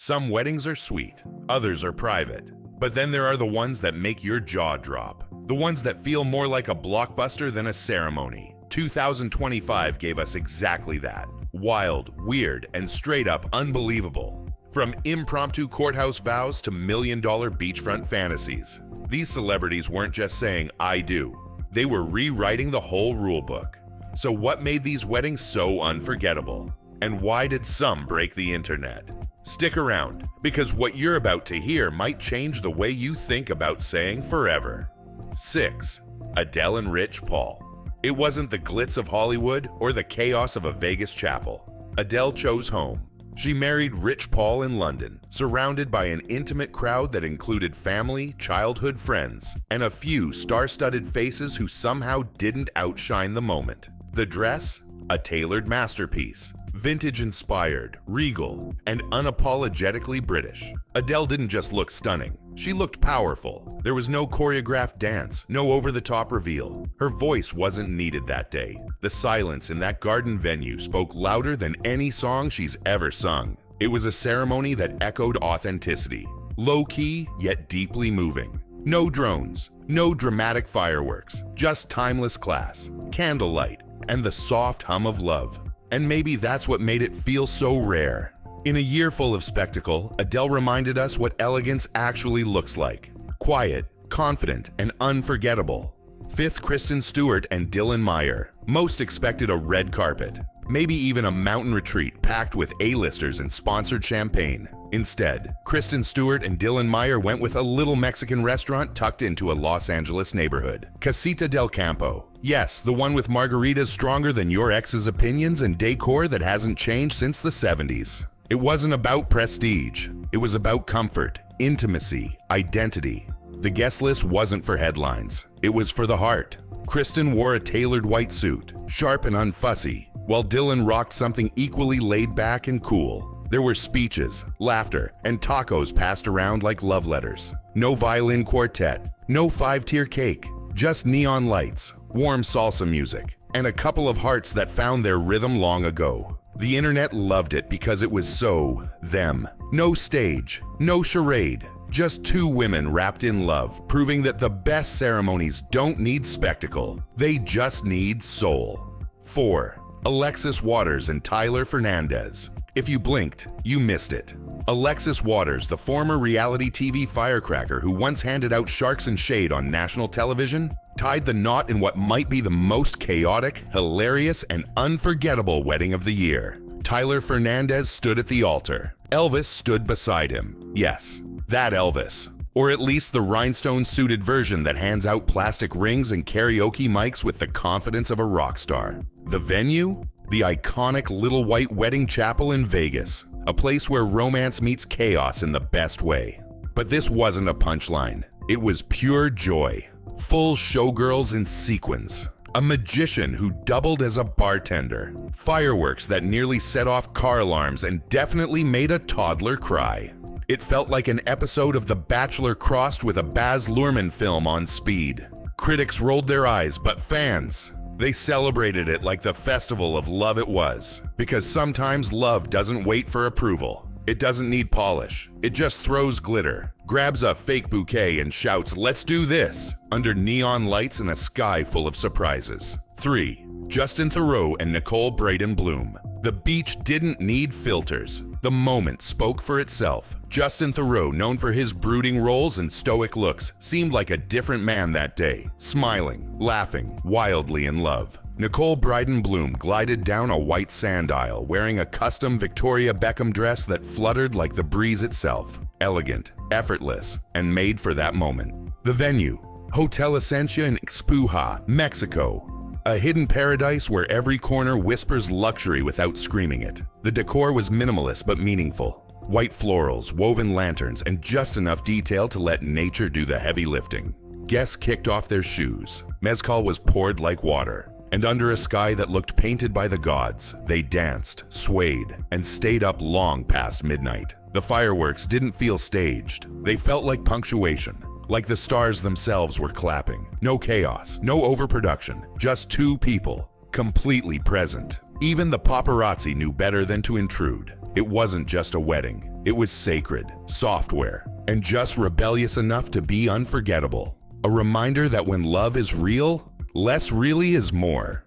Some weddings are sweet, others are private. But then there are the ones that make your jaw drop. The ones that feel more like a blockbuster than a ceremony. 2025 gave us exactly that. Wild, weird, and straight up unbelievable. From impromptu courthouse vows to million-dollar beachfront fantasies. These celebrities weren't just saying, "I do." They were rewriting the whole rulebook. So what made these weddings so unforgettable? And why did some break the internet? Stick around, because what you're about to hear might change the way you think about saying forever. 6. Adele and Rich Paul. It wasn't the glitz of Hollywood or the chaos of a Vegas chapel. Adele chose home. She married Rich Paul in London, surrounded by an intimate crowd that included family, childhood friends, and a few star-studded faces who somehow didn't outshine the moment. The dress? A tailored masterpiece. Vintage-inspired, regal, and unapologetically British. Adele didn't just look stunning. She looked powerful. There was no choreographed dance, no over-the-top reveal. Her voice wasn't needed that day. The silence in that garden venue spoke louder than any song she's ever sung. It was a ceremony that echoed authenticity. Low-key, yet deeply moving. No drones, no dramatic fireworks, just timeless class, candlelight, and the soft hum of love. And maybe that's what made it feel so rare. In a year full of spectacle, Adele reminded us what elegance actually looks like. Quiet, confident, and unforgettable. 5th, Kristen Stewart and Meyer. Most expected a red carpet. Maybe even a mountain retreat packed with A-listers and sponsored champagne. Instead, Kristen Stewart and Meyer went with a little Mexican restaurant tucked into a Los Angeles neighborhood. Casita del Campo. Yes, the one with margaritas stronger than your ex's opinions and decor that hasn't changed since the 70s. It wasn't about prestige. It was about comfort, intimacy, identity. The guest list wasn't for headlines. It was for the heart. Kristen wore a tailored white suit, sharp and unfussy, while Dylan rocked something equally laid back and cool. There were speeches, laughter, and tacos passed around like love letters. No violin quartet, no 5-tier cake, just neon lights, warm salsa music, and a couple of hearts that found their rhythm long ago. The internet loved it because it was so them. No stage, no charade, just two women wrapped in love, proving that the best ceremonies don't need spectacle, they just need soul. 4. Alexis Waters and Tyler Fernandez. If you blinked, you missed it. Alexis Waters, the former reality TV firecracker who once handed out sharks and shade on national television, tied the knot in what might be the most chaotic, hilarious, and unforgettable wedding of the year. Tyler Fernandez stood at the altar. Elvis stood beside him. Yes, that Elvis. Or at least the rhinestone-suited version that hands out plastic rings and karaoke mics with the confidence of a rock star. The venue? The iconic Little White Wedding Chapel in Vegas. A place where romance meets chaos in the best way. But this wasn't a punchline. It was pure joy. Full showgirls in sequins. A magician who doubled as a bartender. Fireworks that nearly set off car alarms and definitely made a toddler cry. It felt like an episode of The Bachelor crossed with a Baz Luhrmann film on speed. Critics rolled their eyes, but fans, they celebrated it like the festival of love it was. Because sometimes love doesn't wait for approval. It doesn't need polish. It just throws glitter, grabs a fake bouquet and shouts, "Let's do this," under neon lights and a sky full of surprises. 3. Justin Theroux and Nicole Braden Bloom. The beach didn't need filters. The moment spoke for itself. Justin Theroux, known for his brooding roles and stoic looks, seemed like a different man that day, smiling, laughing, wildly in love. Nicole Braden Bloom glided down a white sand aisle wearing a custom Victoria Beckham dress that fluttered like the breeze itself. Elegant, effortless, and made for that moment. The venue, Hotel Essentia in Expuja, Mexico. A hidden paradise where every corner whispers luxury without screaming it. The decor was minimalist but meaningful. White florals, woven lanterns, and just enough detail to let nature do the heavy lifting. Guests kicked off their shoes. Mezcal was poured like water. And under a sky that looked painted by the gods, they danced, swayed, and stayed up long past midnight. The fireworks didn't feel staged. They felt like punctuation. Like the stars themselves were clapping. No chaos, no overproduction, just two people, completely present. Even the paparazzi knew better than to intrude. It wasn't just a wedding. It was sacred, software, and just rebellious enough to be unforgettable. A reminder that when love is real, less really is more.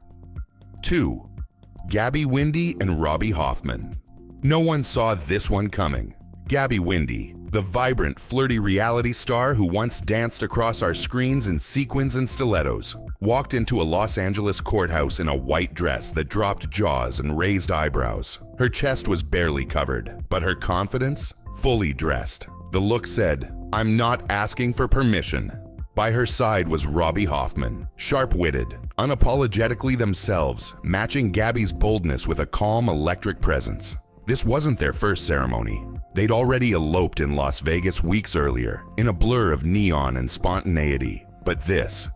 2. Gabby, Wendy, and Robbie Hoffman. No one saw this one coming. Gabby Wendy, the vibrant, flirty reality star who once danced across our screens in sequins and stilettos, walked into a Los Angeles courthouse in a white dress that dropped jaws and raised eyebrows. Her chest was barely covered, but her confidence, fully dressed. The look said, "I'm not asking for permission." By her side was Robbie Hoffman, sharp-witted, unapologetically themselves, matching Gabby's boldness with a calm, electric presence. This wasn't their first ceremony. They'd already eloped in Las Vegas weeks earlier, in a blur of neon and spontaneity. But this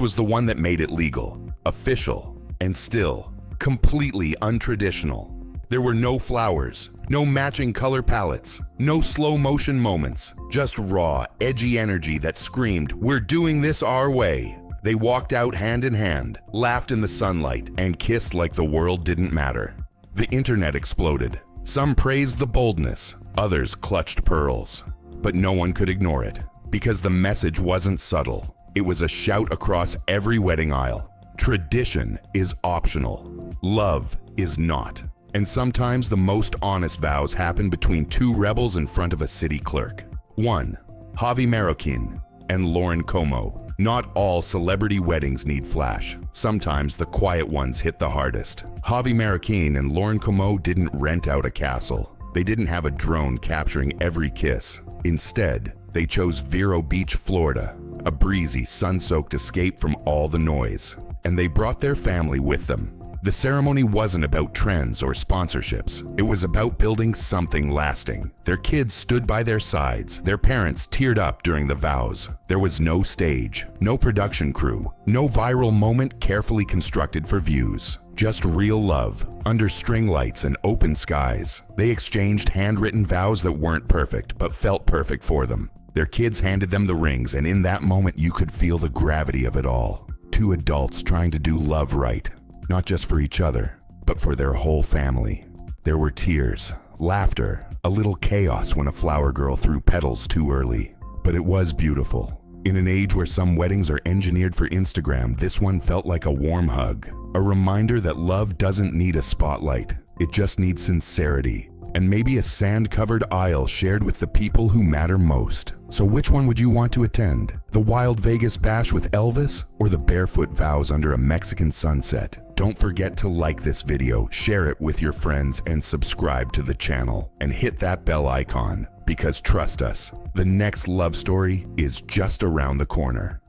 was the one that made it legal, official, and still completely untraditional. There were no flowers, no matching color palettes, no slow motion moments, just raw, edgy energy that screamed, "We're doing this our way." They walked out hand in hand, laughed in the sunlight, and kissed like the world didn't matter. The internet exploded. Some praised the boldness, others clutched pearls. But no one could ignore it, because the message wasn't subtle. It was a shout across every wedding aisle. Tradition is optional. Love is not. And sometimes the most honest vows happen between two rebels in front of a city clerk. 1. Javi Marroquin and Lauren Como. Not all celebrity weddings need flash. Sometimes the quiet ones hit the hardest. Javi Marroquin and Lauren Como didn't rent out a castle. They didn't have a drone capturing every kiss. Instead, they chose Vero Beach, Florida, a breezy, sun-soaked escape from all the noise. And they brought their family with them. The ceremony wasn't about trends or sponsorships. It was about building something lasting. Their kids stood by their sides. Their parents teared up during the vows. There was no stage, no production crew, no viral moment carefully constructed for views. Just real love, under string lights and open skies. They exchanged handwritten vows that weren't perfect, but felt perfect for them. Their kids handed them the rings, and in that moment you could feel the gravity of it all. Two adults trying to do love right. Not just for each other, but for their whole family. There were tears, laughter, a little chaos when a flower girl threw petals too early. But it was beautiful. In an age where some weddings are engineered for Instagram, this one felt like a warm hug. A reminder that love doesn't need a spotlight. It just needs sincerity. And maybe a sand-covered aisle shared with the people who matter most. So which one would you want to attend? The wild Vegas bash with Elvis, or the barefoot vows under a Mexican sunset? Don't forget to like this video, share it with your friends, and subscribe to the channel. And hit that bell icon, because trust us, the next love story is just around the corner.